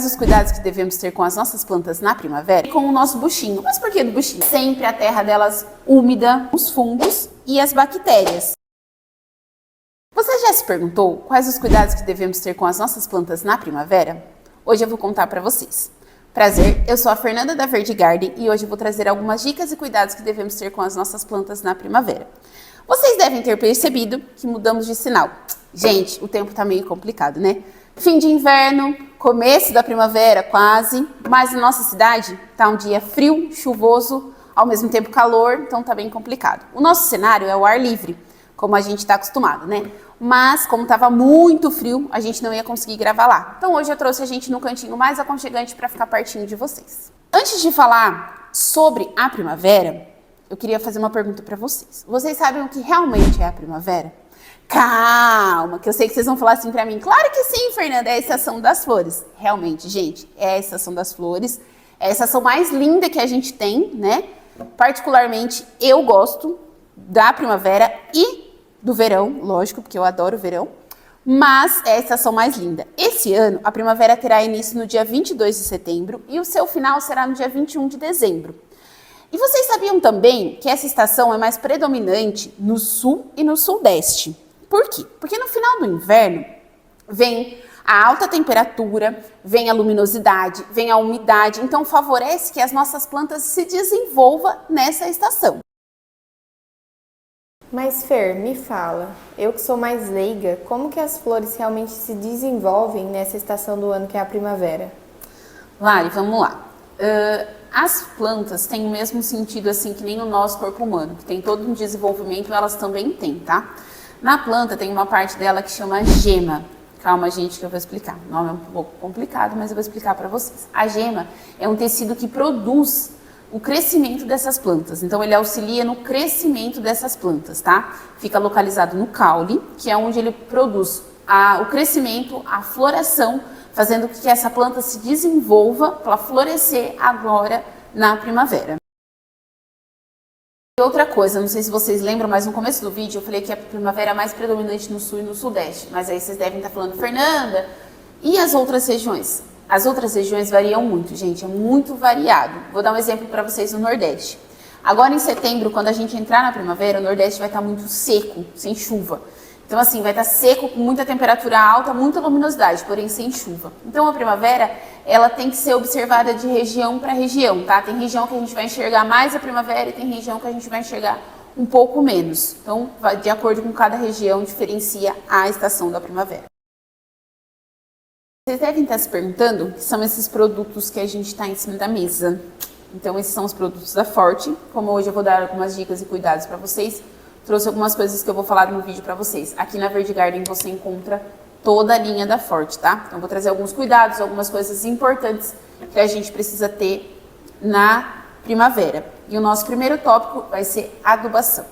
quais os cuidados que devemos ter com as nossas plantas na primavera? E com o nosso buchinho. Mas por que do buchinho? Sempre a terra delas úmida, os fungos e as bactérias. Você já se perguntou quais os cuidados que devemos ter com as nossas plantas na primavera? Hoje eu vou contar para vocês. Prazer, eu sou a Fernanda da Verde Garden e hoje eu vou trazer algumas dicas e cuidados que devemos ter com as nossas plantas na primavera. Vocês devem ter percebido que mudamos de sinal. Gente, o tempo tá meio complicado, né? Fim de inverno, começo da primavera quase, mas na nossa cidade tá um dia frio, chuvoso, ao mesmo tempo calor, então tá bem complicado. O nosso cenário é o ar livre, como a gente tá acostumado, né? Mas como tava muito frio, a gente não ia conseguir gravar lá. Então hoje eu trouxe a gente no cantinho mais aconchegante para ficar pertinho de vocês. Antes de falar sobre a primavera, eu queria fazer uma pergunta para vocês. Vocês sabem o que realmente é a primavera? Calma, que eu sei que vocês vão falar assim pra mim. Claro que sim, Fernanda, é a estação das flores. Realmente, gente, é a estação das flores. É a estação mais linda que a gente tem, né? Particularmente, eu gosto da primavera e do verão, lógico, porque eu adoro o verão. Mas é a estação mais linda. Esse ano, a primavera terá início no dia 22 de setembro e o seu final será no dia 21 de dezembro. E vocês sabiam também que essa estação é mais predominante no sul e no sudeste? Por quê? Porque no final do inverno vem a alta temperatura, vem a luminosidade, vem a umidade, então favorece que as nossas plantas se desenvolvam nessa estação. Mas Fer, me fala, eu que sou mais leiga, como que as flores realmente se desenvolvem nessa estação do ano que é a primavera? Lari, vamos lá. As plantas têm o mesmo sentido assim que nem o nosso corpo humano, que tem todo um desenvolvimento, elas também têm, tá? Na planta tem uma parte dela que chama gema. Calma, gente, que eu vou explicar. O nome é um pouco complicado, mas eu vou explicar para vocês. A gema é um tecido que produz o crescimento dessas plantas. Então, ele auxilia no crescimento dessas plantas, tá? Fica localizado no caule, que é onde ele produz o crescimento, a floração, fazendo com que essa planta se desenvolva para florescer agora na primavera. E outra coisa, não sei se vocês lembram, mas no começo do vídeo eu falei que a primavera é mais predominante no sul e no sudeste. Mas aí vocês devem estar falando, Fernanda, e as outras regiões? As outras regiões variam muito, gente, é muito variado. Vou dar um exemplo para vocês no Nordeste. Agora em setembro, quando a gente entrar na primavera, o Nordeste vai estar muito seco, sem chuva. Então assim, vai estar seco, com muita temperatura alta, muita luminosidade, porém sem chuva. Então a primavera, ela tem que ser observada de região para região, tá? Tem região que a gente vai enxergar mais a primavera e tem região que a gente vai enxergar um pouco menos. Então, de acordo com cada região, diferencia a estação da primavera. Vocês devem estar se perguntando que são esses produtos que a gente está em cima da mesa. Então, esses são os produtos da Forte. Como hoje eu vou dar algumas dicas e cuidados para vocês, trouxe algumas coisas que eu vou falar no vídeo para vocês. Aqui na Verde Garden você encontra toda a linha da Forte, tá? Então, eu vou trazer alguns cuidados, algumas coisas importantes que a gente precisa ter na primavera. E o nosso primeiro tópico vai ser adubação.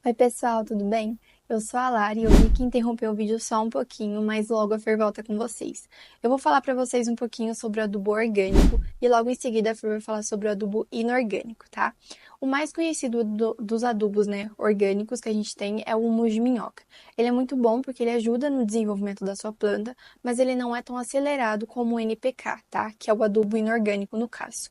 Oi pessoal, tudo bem? Eu sou a Lari e eu vi que interrompeu o vídeo só um pouquinho, mas logo a Fer volta com vocês. Eu vou falar para vocês um pouquinho sobre o adubo orgânico e logo em seguida a Fer vai falar sobre o adubo inorgânico, tá? O mais conhecido dos adubos, né, orgânicos que a gente tem é o humus de minhoca. Ele é muito bom porque ele ajuda no desenvolvimento da sua planta, mas ele não é tão acelerado como o NPK, tá? Que é o adubo inorgânico no caso.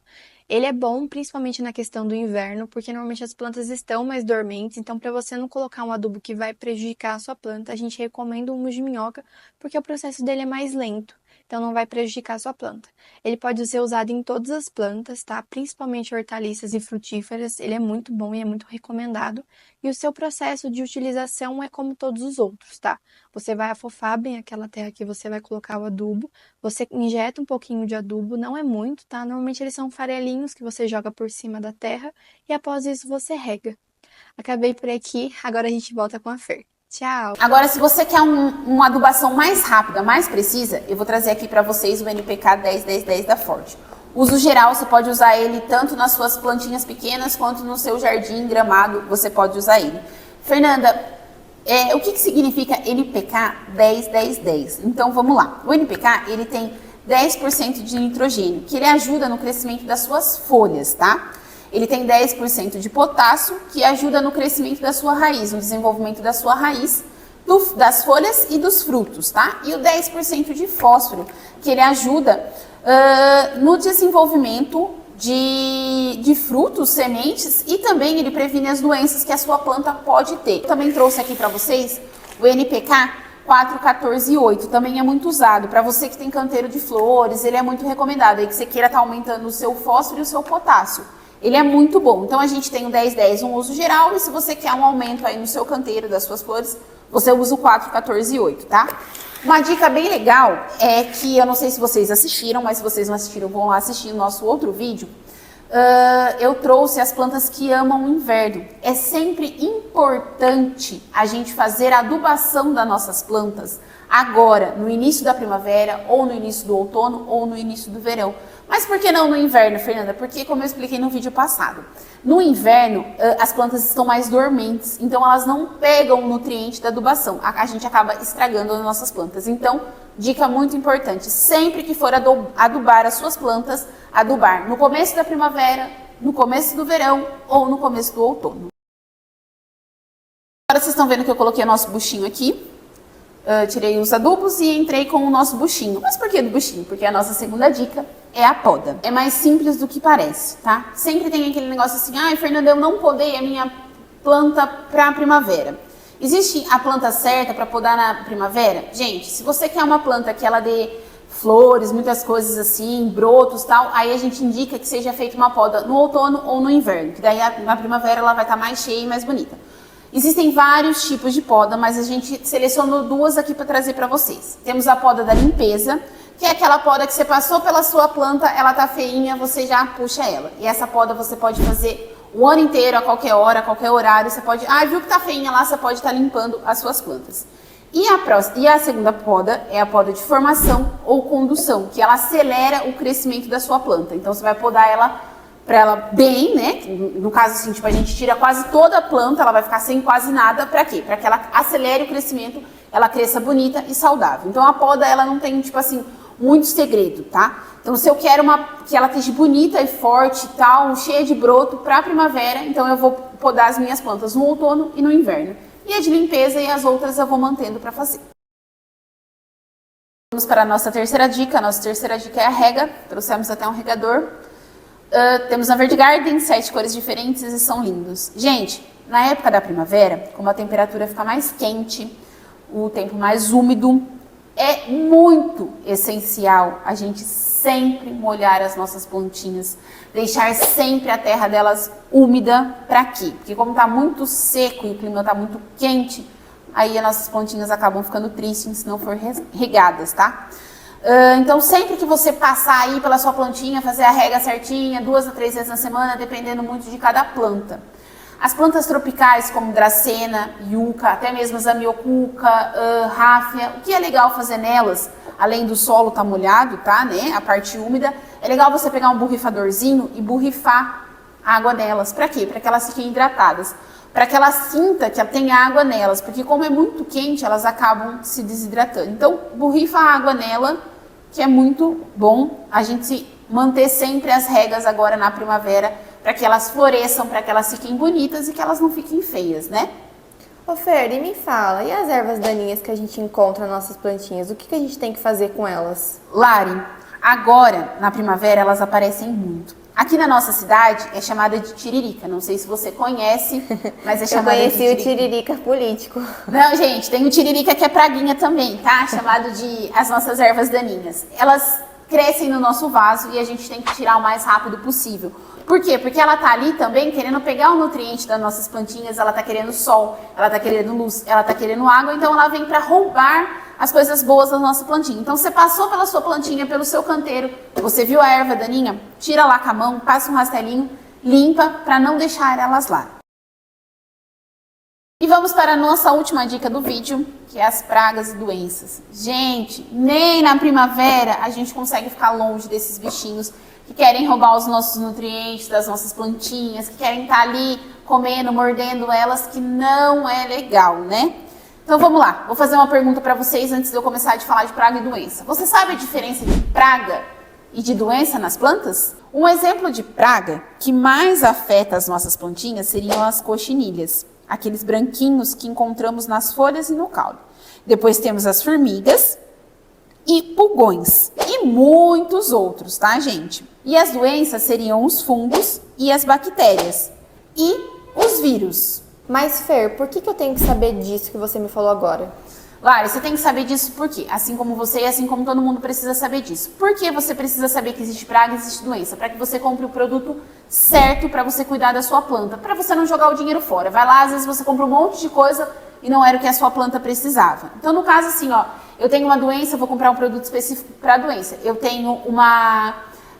Ele é bom principalmente na questão do inverno, porque normalmente as plantas estão mais dormentes, então para você não colocar um adubo que vai prejudicar a sua planta, a gente recomenda o humus de minhoca, porque o processo dele é mais lento, então não vai prejudicar a sua planta. Ele pode ser usado em todas as plantas, tá? Principalmente hortaliças e frutíferas, ele é muito bom e é muito recomendado. E o seu processo de utilização é como todos os outros, tá? Você vai afofar bem aquela terra que você vai colocar o adubo, você injeta um pouquinho de adubo, não é muito, tá? Normalmente eles são farelinhos que você joga por cima da terra e após isso você rega. Acabei por aqui, agora a gente volta com a Fer. Tchau! Agora, se você quer uma adubação mais rápida, mais precisa, eu vou trazer aqui para vocês o NPK 10-10-10 da Forte. Uso geral, você pode usar ele tanto nas suas plantinhas pequenas quanto no seu jardim gramado, você pode usar ele. Fernanda, o que significa NPK 10-10-10? Então, vamos lá. O NPK, ele tem 10% de nitrogênio, que ele ajuda no crescimento das suas folhas, tá? Ele tem 10% de potássio, que ajuda no crescimento da sua raiz, no desenvolvimento da sua raiz, das folhas e dos frutos, tá? E o 10% de fósforo, que ele ajuda no desenvolvimento de frutos, sementes, e também ele previne as doenças que a sua planta pode ter. Eu também trouxe aqui para vocês o NPK 4, 14 e 8, também é muito usado. Para você que tem canteiro de flores, ele é muito recomendado, aí que você queira estar aumentando o seu fósforo e o seu potássio. Ele é muito bom. Então a gente tem o 10-10, um uso geral, e se você quer um aumento aí no seu canteiro das suas flores, você usa o 4, 14 e 8, tá? Uma dica bem legal é que, eu não sei se vocês assistiram, mas se vocês não assistiram, vão lá assistir o nosso outro vídeo. Eu trouxe as plantas que amam o inverno. É sempre importante a gente fazer a adubação das nossas plantas agora, no início da primavera, ou no início do outono, ou no início do verão. Mas por que não no inverno, Fernanda? Porque, como eu expliquei no vídeo passado, no inverno as plantas estão mais dormentes, então elas não pegam o nutriente da adubação. A gente acaba estragando as nossas plantas. Então, dica muito importante, sempre que for adubar as suas plantas, adubar no começo da primavera, no começo do verão ou no começo do outono. Agora vocês estão vendo que eu coloquei o nosso buchinho aqui. Tirei os adubos e entrei com o nosso buchinho. Mas por que do buchinho? Porque a nossa segunda dica é a poda. É mais simples do que parece, tá? Sempre tem aquele negócio assim, ai, Fernanda, eu não podei a minha planta para a primavera. Existe a planta certa para podar na primavera? Gente, se você quer uma planta que ela dê flores, muitas coisas assim, brotos e tal, aí a gente indica que seja feita uma poda no outono ou no inverno, que daí na primavera ela vai estar mais cheia e mais bonita. Existem vários tipos de poda, mas a gente selecionou duas aqui para trazer para vocês. Temos a poda da limpeza, que é aquela poda que você passou pela sua planta, ela tá feinha, você já puxa ela. E essa poda você pode fazer o ano inteiro, a qualquer hora, a qualquer horário. Você pode, viu que tá feinha lá, você pode estar limpando as suas plantas. E a segunda poda é a poda de formação ou condução, que ela acelera o crescimento da sua planta. Então você vai podar ela para ela bem, né? No caso assim, tipo, a gente tira quase toda a planta, ela vai ficar sem quase nada. Para quê? Para que ela acelere o crescimento, ela cresça bonita e saudável. Então a poda, ela não tem, tipo assim, muito segredo, tá? Então se eu quero que ela esteja bonita e forte e tal, cheia de broto para a primavera, então eu vou podar as minhas plantas no outono e no inverno. E a de limpeza e as outras eu vou mantendo para fazer. Vamos para a nossa terceira dica. A nossa terceira dica é a rega. Trouxemos até um regador. Temos a Verde Garden, 7 cores diferentes e são lindos. Gente, na época da primavera, como a temperatura fica mais quente, o tempo mais úmido, é muito essencial a gente sempre molhar as nossas plantinhas, deixar sempre a terra delas úmida. Para quê? Porque como está muito seco e o clima está muito quente, aí as nossas plantinhas acabam ficando tristes se não for regadas, tá? Então sempre que você passar aí pela sua plantinha, fazer a rega certinha, 2 a 3 vezes na semana, dependendo muito de cada planta. As plantas tropicais como dracena, yucca, até mesmo as amiocuca, ráfia, o que é legal fazer nelas, além do solo estar molhado, tá, né, a parte úmida, é legal você pegar um borrifadorzinho e borrifar água nelas. Para quê? Para que elas fiquem hidratadas, para que ela sinta que tem água nelas, porque como é muito quente, elas acabam se desidratando. Então, borrifa a água nela, que é muito bom a gente manter sempre as regas agora na primavera, para que elas floresçam, para que elas fiquem bonitas e que elas não fiquem feias, né? Ô Fer, e me fala, e as ervas daninhas que a gente encontra nas nossas plantinhas, o que a gente tem que fazer com elas? Lari, agora, na primavera, elas aparecem muito. Aqui na nossa cidade é chamada de tiririca. Não sei se você conhece, mas é chamada de tiririca. Eu conheci o tiririca político. Não, gente, tem o tiririca que é praguinha também, tá? Chamado de as nossas ervas daninhas. Elas crescem no nosso vaso e a gente tem que tirar o mais rápido possível. Por quê? Porque ela tá ali também querendo pegar o nutriente das nossas plantinhas, ela tá querendo sol, ela tá querendo luz, ela tá querendo água, então ela vem para roubar as coisas boas da nossa plantinha. Então você passou pela sua plantinha, pelo seu canteiro, você viu a erva daninha, tira lá com a mão, passa um rastelinho, limpa para não deixar elas lá. E vamos para a nossa última dica do vídeo, que é as pragas e doenças. Gente, nem na primavera a gente consegue ficar longe desses bichinhos que querem roubar os nossos nutrientes das nossas plantinhas, que querem estar ali comendo, mordendo elas, que não é legal, né? Então vamos lá, vou fazer uma pergunta para vocês antes de eu começar a falar de praga e doença. Você sabe a diferença de praga e de doença nas plantas? Um exemplo de praga que mais afeta as nossas plantinhas seriam as cochinilhas, aqueles branquinhos que encontramos nas folhas e no caule. Depois temos as formigas, e pulgões. E muitos outros, tá, gente? E as doenças seriam os fungos e as bactérias. E os vírus. Mas, Fer, por que eu tenho que saber disso que você me falou agora? Lara, você tem que saber disso por quê? Assim como você e assim como todo mundo precisa saber disso. Por que você precisa saber que existe praga e existe doença? Para que você compre o produto certo para você cuidar da sua planta. Para você não jogar o dinheiro fora. Vai lá, às vezes você compra um monte de coisa e não era o que a sua planta precisava. Então, no caso assim, ó, eu tenho uma doença, vou comprar um produto específico para a doença. Eu tenho uma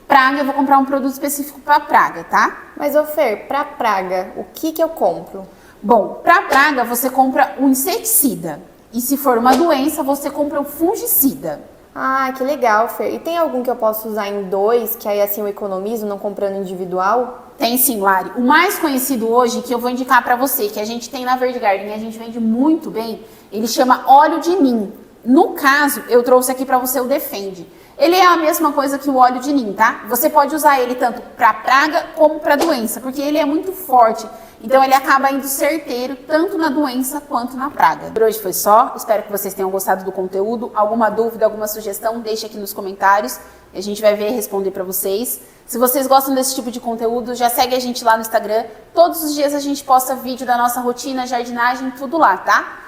praga, eu vou comprar um produto específico para a praga, tá? Mas, ô Fer, pra praga, o que eu compro? Bom, para praga você compra um inseticida. E se for uma doença, você compra um fungicida. Ah, que legal, Fer. E tem algum que eu posso usar em dois, que aí assim eu economizo, não comprando individual? Tem sim, Lari. O mais conhecido hoje, que eu vou indicar para você, que a gente tem na Verde Garden e a gente vende muito bem, ele chama óleo de nim. No caso, eu trouxe aqui para você o Defende. Ele é a mesma coisa que o óleo de nim, tá? Você pode usar ele tanto para praga como para doença, porque ele é muito forte. Então ele acaba indo certeiro tanto na doença quanto na praga. Por hoje foi só. Espero que vocês tenham gostado do conteúdo. Alguma dúvida, alguma sugestão, deixe aqui nos comentários. A gente vai ver e responder para vocês. Se vocês gostam desse tipo de conteúdo, já segue a gente lá no Instagram. Todos os dias a gente posta vídeo da nossa rotina, jardinagem, tudo lá, tá?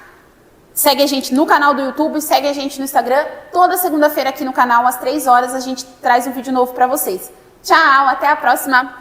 Segue a gente no canal do YouTube, segue a gente no Instagram. Toda segunda-feira aqui no canal, às 3 horas, a gente traz um vídeo novo para vocês. Tchau, até a próxima!